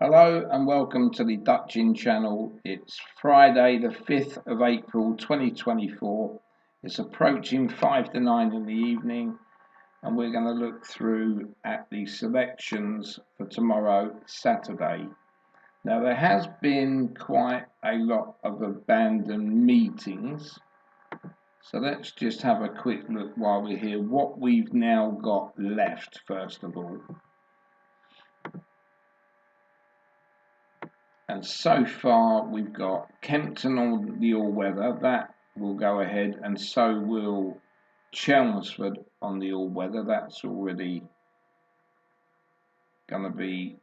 Hello and welcome to the Dutchin channel. It's Friday the 5th of April 2024. It's approaching 5 to 9 in the evening and we're going to look through at the selections for tomorrow, Saturday. Now there has been quite a lot of abandoned meetings. So let's just have a quick look while we're here what we've now got left first of all. And so far we've got Kempton on the all-weather, that will go ahead, and so will Chelmsford on the all-weather, that's already going to be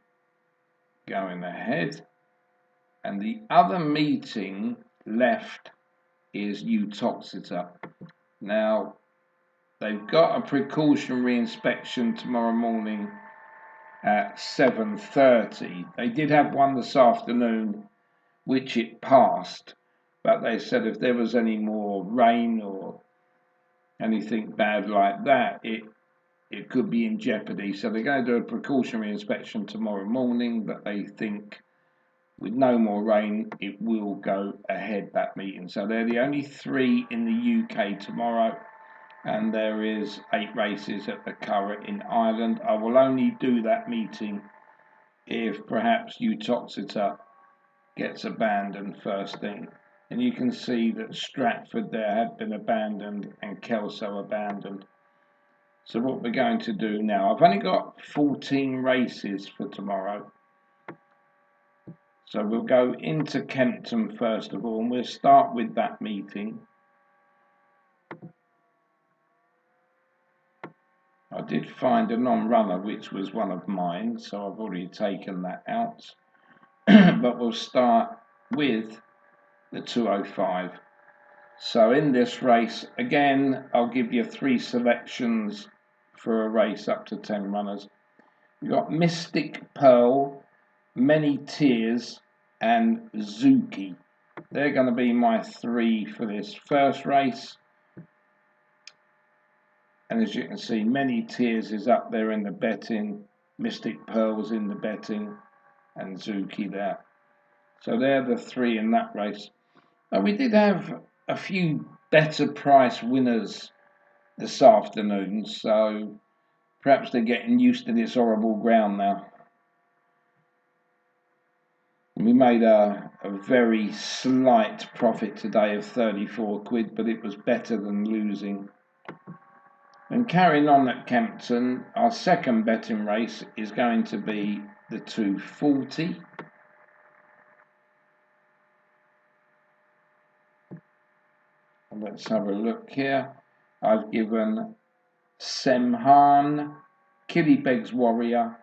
going ahead. And the other meeting left is Uttoxeter. Now, they've got a precautionary inspection tomorrow morning at 7:30. They did have one this afternoon which it passed, but they said if there was any more rain or anything bad like that, it could be in jeopardy. So they're going to do a precautionary inspection tomorrow morning, but they think with no more rain it will go ahead, that meeting. So they're the only three in the UK tomorrow, and there is 8 races at the Curragh in Ireland. I will only do that meeting if perhaps Uttoxeter gets abandoned first thing. And you can see that Stratford there had been abandoned and Kelso abandoned. So what we're going to do now, I've only got 14 races for tomorrow. So we'll go into Kempton first of all, and we'll start with that meeting. I did find a non-runner, which was one of mine, so I've already taken that out. But we'll start with the 205. So in this race, again, I'll give you 3 selections for a race up to 10 runners. We've got Mystic Pearl, Many Tears, and Zuki. They're going to be my 3 for this first race. And as you can see, Many Tears is up there in the betting, Mystic Pearl's in the betting, and Zuki there. So they're the 3 in that race. Now we did have a few better price winners this afternoon, so perhaps they're getting used to this horrible ground now. We made a very slight profit today of 34 quid, but it was better than losing. And carrying on at Kempton, our second betting race is going to be the 240. Let's have a look here. I've given Semhan, Killybegs Warrior,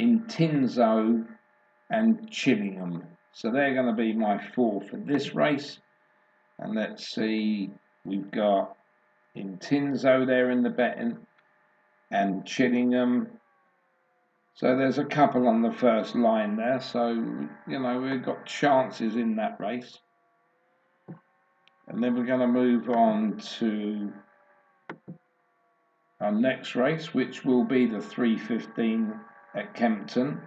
Intinzo, and Chillingham. So they're going to be my 4 for this race. And let's see, we've got Intinzo there in the betting and Chillingham. So there's a couple on the first line there. So, you know, we've got chances in that race. And then we're going to move on to our next race, which will be the 315 at Kempton.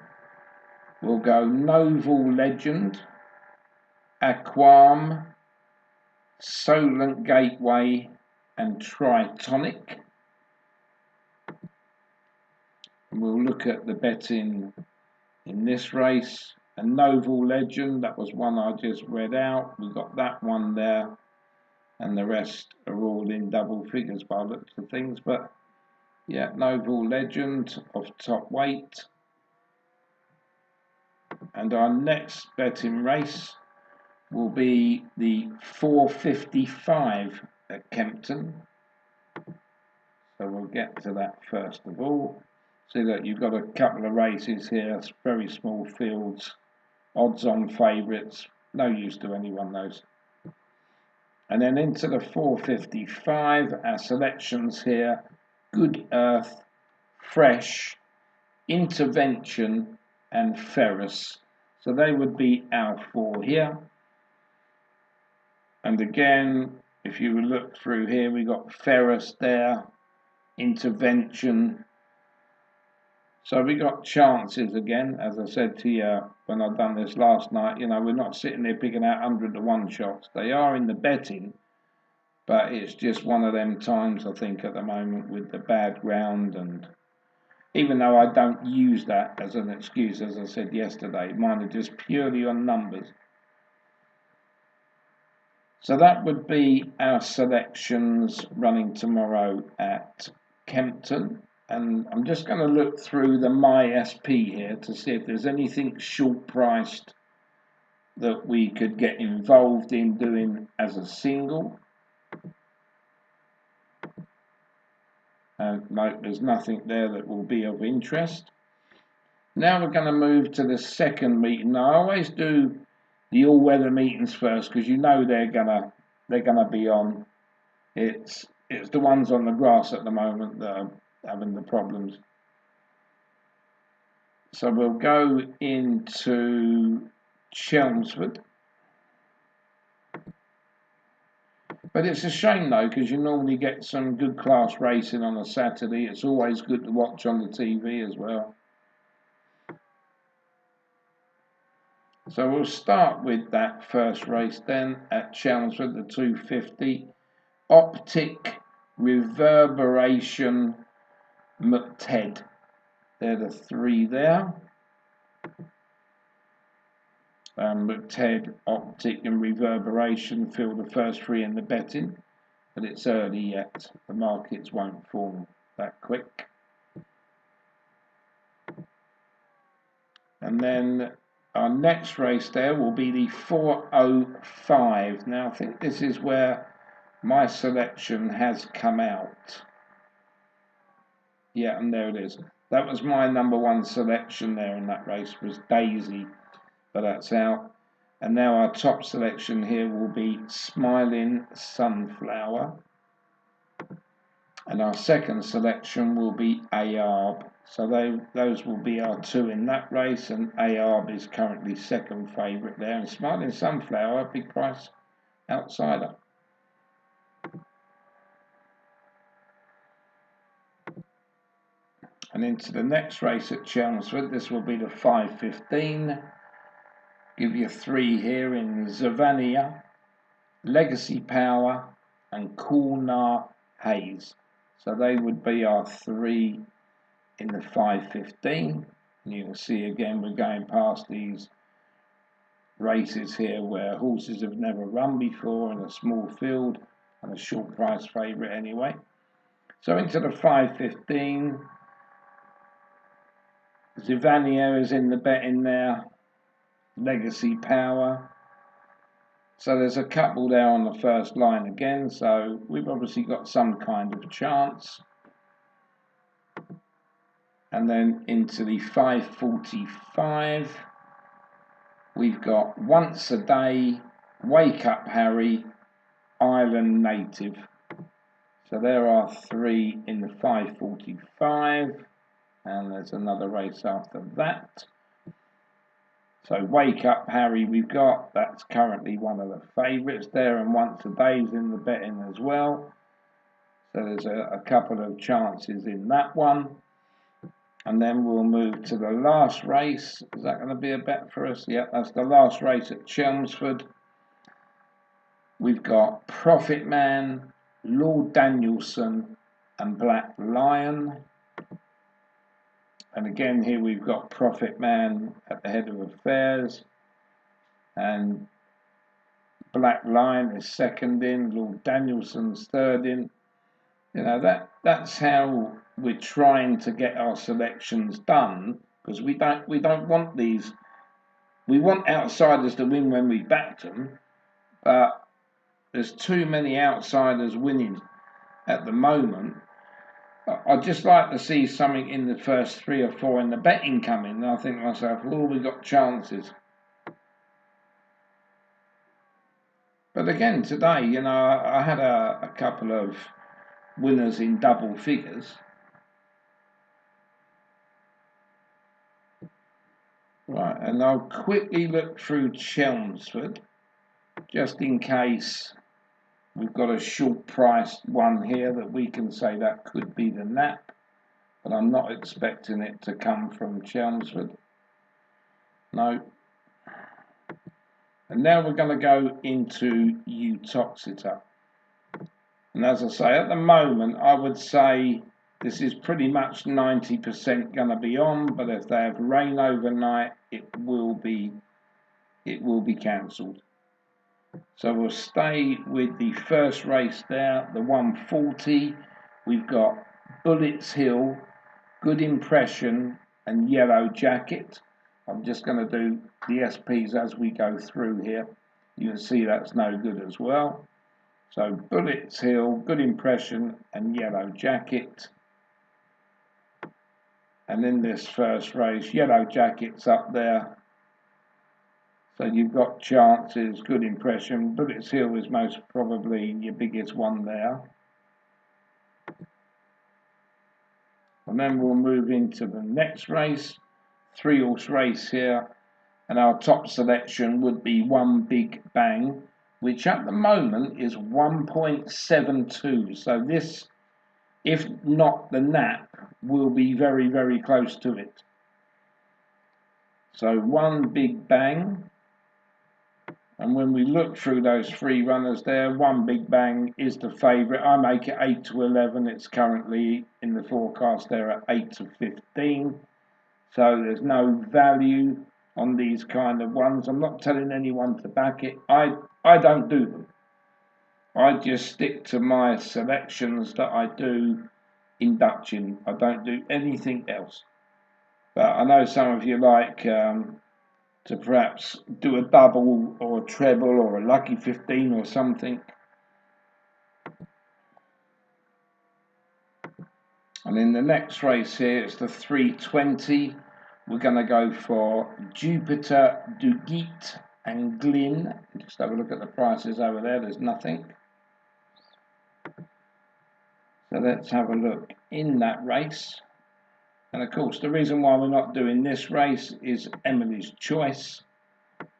We'll go Noble Legend, Aquam, Solent Gateway, and Tritonic. And we'll look at the betting in this race. A Noble Legend, that was one I just read out. We've got that one there. And the rest are all in double figures by the looks of things. But yeah, Noble Legend of top weight. And our next betting race will be the 455 at Kempton. So we'll get to that first of all. See that you've got a couple of races here, very small fields, odds on favourites, no use to anyone those. And then into the 455, our selections here, Good Earth, Fresh, Intervention, and Ferris. So they would be our 4 here. And again, if you look through here, we got Ferris there, Intervention. So we got chances again, as I said to you when I've done this last night. We're not sitting there picking out 100 to 1 shots. They are in the betting, but it's just one of them times, I think, at the moment with the bad ground. And even though I don't use that as an excuse, as I said yesterday, mine are just purely on numbers. So that would be our selections running tomorrow at Kempton. And I'm just going to look through the MySP here to see if there's anything short priced that we could get involved in doing as a single. No, there's nothing there that will be of interest. Now we're going to move to the second meeting. Now I always do the all-weather meetings first because they're gonna be on. It's the ones on the grass at the moment that are having the problems. So we'll go into Chelmsford. But it's a shame though, because you normally get some good class racing on a Saturday. It's always good to watch on the TV as well. So we'll start with that first race then at Chelmsford, the 250. Optic, Reverberation, McTed. They're the three there. McTed, Optic and Reverberation fill the first three in the betting, but it's early yet. The markets won't form that quick. And then our next race there will be the 405. Now I think this is where my selection has come out. Yeah, and there it is. That was my number one selection there in that race, was Daisy, but that's out. And now our top selection here will be Smiling Sunflower. And our second selection will be Aarb. So those will be our two in that race, and Aarb is currently second favourite there. And Smiling Sunflower, big price outsider. And into the next race at Chelmsford, this will be the 515. Give you three here in Zavania, Legacy Power, and Coolnar Hayes. So they would be our three in the 515. And you can see again we're going past these races here where horses have never run before in a small field and a short price favourite anyway. So into the 515. Zavania is in the betting there. Legacy Power. So there's a couple there on the first line again, so we've obviously got some kind of chance. And then into the 545, we've got Once a Day, Wake Up Harry, Island Native. So there are three in the 545, and there's another race after that. So Wake Up Harry we've got, that's currently one of the favourites there, and Once a Day's in the betting as well. So there's a couple of chances in that one. And then we'll move to the last race. Is that going to be a bet for us? Yeah, that's the last race at Chelmsford. We've got Profit Man, Lord Danielson, and Black Lion. And again, here we've got Profit Man at the head of affairs, and Black Lion is second in, Lord Danielson's third in. That's how we're trying to get our selections done, because we don't want these. We want outsiders to win when we backed them, but there's too many outsiders winning at the moment. I'd just like to see something in the first 3 or 4 in the betting coming, and I think to myself, we got chances. But again, today, I had a couple of winners in double figures. Right, and I'll quickly look through Chelmsford, just in case we've got a short priced one here that we can say that could be the nap. but I'm not expecting it to come from Chelmsford. No. And now we're going to go into Uttoxeter. And as I say, at the moment, I would say this is pretty much 90% going to be on, but if they have rain overnight, it will be cancelled. So we'll stay with the first race there, the 140. We've got Bullets Hill, Good Impression, and Yellow Jacket. I'm just going to do the SPs as we go through here. You can see that's no good as well. So Bullets Hill, Good Impression, and Yellow Jacket. And in this first race, Yellow Jacket's up there. So you've got chances, Good Impression. Bullets Hill is most probably your biggest one there. And then we'll move into the next race, 3-horse race here. And our top selection would be One Big Bang, which at the moment is 1.72. So this, if not the nap, will be very, very close to it. So One Big Bang. And when we look through those 3 runners there, One Big Bang is the favourite. I make it 8 to 11. It's currently in the forecast there at 8 to 15. So there's no value on these kind of ones. I'm not telling anyone to back it. I don't do them. I just stick to my selections that I do in Dutching. I don't do anything else. But I know some of you like to perhaps do a double or a treble or a lucky 15 or something. And in the next race here, it's the 320. We're going to go for Jupiter, Duguit and Glyn. Just have a look at the prices over there. There's nothing. So let's have a look in that race. And of course, the reason why we're not doing this race is Emily's Choice.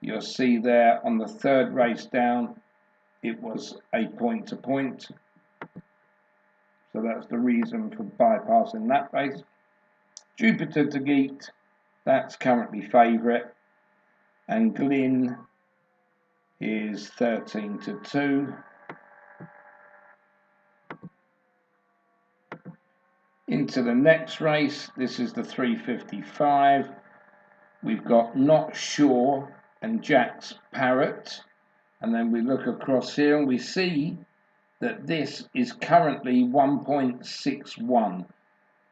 You'll see there on the 3rd race down, it was a point-to-point. So that's the reason for bypassing that race. Jupiter Duguit, that's currently favourite. And Glyn is 13 to 2. Into the next race, this is the 355. We've got Not Sure and Jack's Parrot. And then we look across here and we see that this is currently 1.61.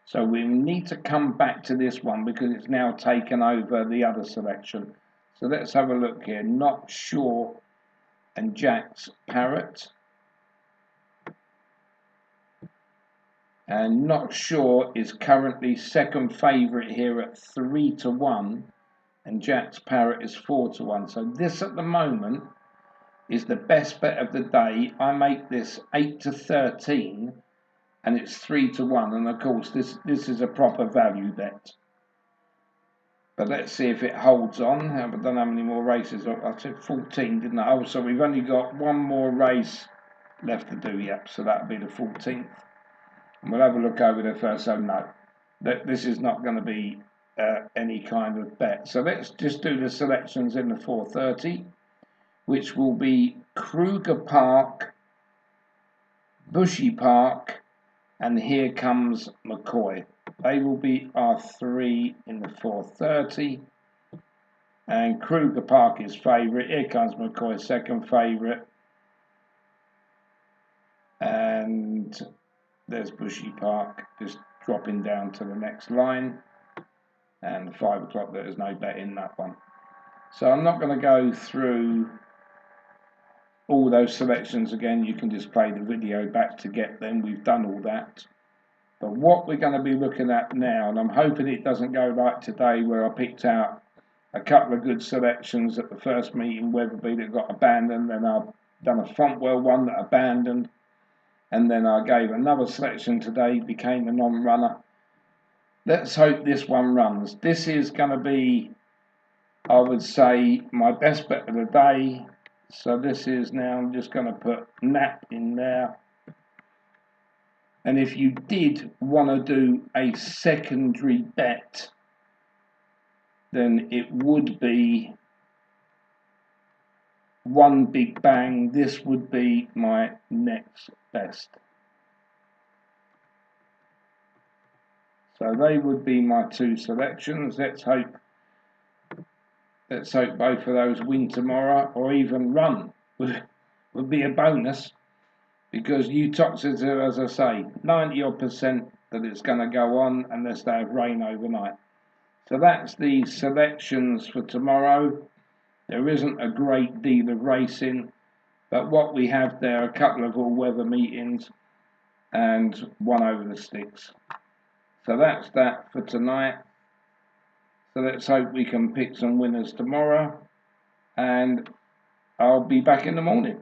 So we need to come back to this one because it's now taken over the other selection. So let's have a look here. Not Sure and Jack's Parrot. And Not Sure is currently 2nd favourite here at 3 to 1. And Jack's Parrot is 4 to 1. So this at the moment is the best bet of the day. I make this 8 to 13 and it's 3 to 1. And of course this is a proper value bet. But let's see if it holds on. I don't know how many more races. I said 14, didn't I? Oh, so we've only got one more race left to do yet. So that'll be the 14th. And we'll have a look over there first. So no, this is not going to be any kind of bet. So let's just do the selections in the 430, which will be Kruger Park, Bushy Park, and Here Comes McCoy. They will be our 3 in the 430. And Kruger Park is favourite. Here Comes McCoy, 2nd favourite. And there's Bushy Park, just dropping down to the next line. And 5 o'clock, there is no bet in that one. So I'm not going to go through all those selections again. You can just play the video back to get them. We've done all that. But what we're going to be looking at now, and I'm hoping it doesn't go like today where I picked out a couple of good selections at the first meeting, Weatherby, that got abandoned, and I've done a Fontwell one that abandoned, and then I gave another selection today, became a non-runner. Let's hope this one runs. This is going to be, I would say, my best bet of the day. So this is now, I'm just going to put Nap in there. And if you did want to do a secondary bet, then it would be One Big Bang. This would be my next best. So they would be my two selections. Let's hope both of those win tomorrow, or even run would be a bonus, because Uttoxeter, as I say, 90% that it's going to go on unless they have rain overnight. So that's the selections for tomorrow. There isn't a great deal of racing, but what we have there are a couple of all-weather meetings and one over the sticks. So that's that for tonight. So let's hope we can pick some winners tomorrow, and I'll be back in the morning.